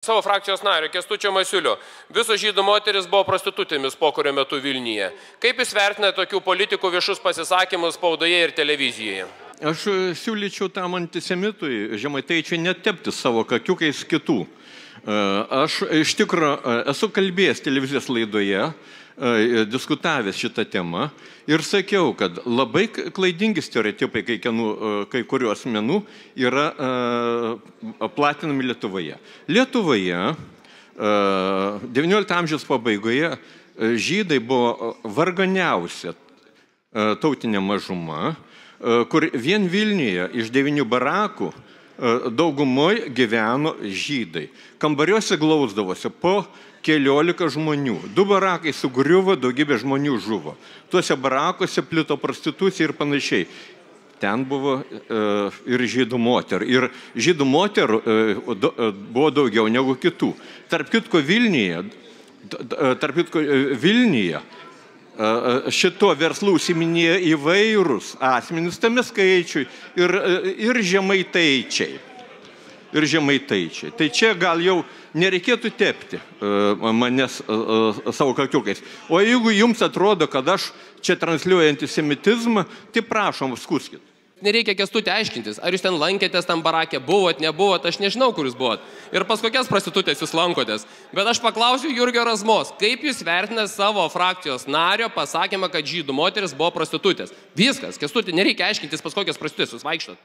Savo frakcijos nario Kęstučio Masiulio. Visos žydų moteris buvo prostitutėmis pokario metu Vilniuje. Kaip jūs vertinate tokių politikų viešus pasisakymus spaudoje ir televizijoje? Aš siūlyčiau tam antisemitui Žemaitaičiui netepti savo kakiukais kitų. Aš iš tikro esu kalbėjęs televizijos laidoje, diskutavęs šitą temą ir sakiau, kad labai klaidingi stereotipai kai kurių asmenų yra platinami Lietuvoje. Lietuvoje 19 amžiaus pabaigoje žydai buvo varganiausia tautinė mažuma, kur vien Vilniuje iš 9 barakų daugumoje gyveno žydai. Kambariuose glausdavosi po keliolika žmonių. 2 barakai sugriuvo, daugybė žmonių žuvo. Tuose barakuose plito prostitucija ir panašiai. Ten buvo ir žydų moterų. Ir žydų moterų buvo daugiau negu kitų. Tarp kitko Vilniuje šito verslu užsiminėjo įvairūs asmenys tame skaičiui ir žemaitaičiai. Tai čia gal jau nereikėtų tepti manęs savo kakiukais. O jeigu jums atrodo, kad aš čia transliuoju antisemitizmą, tai prašom, skuskit. Nereikia Kęstutį aiškintis, ar jūs ten lankėtės tam barake, buvot, nebuvot, aš nežinau, kur jūs buvot. Ir pas kokias prostitutės jūs lankotės. Bet aš paklausiu Jurgio Razmos, kaip jūs vertinate savo frakcijos nario pasakymą, kad žydų moteris buvo prostitutės. Viskas, Kęstutį, nereikia aiškintis, pas kokias prostitutės jūs vaikštot.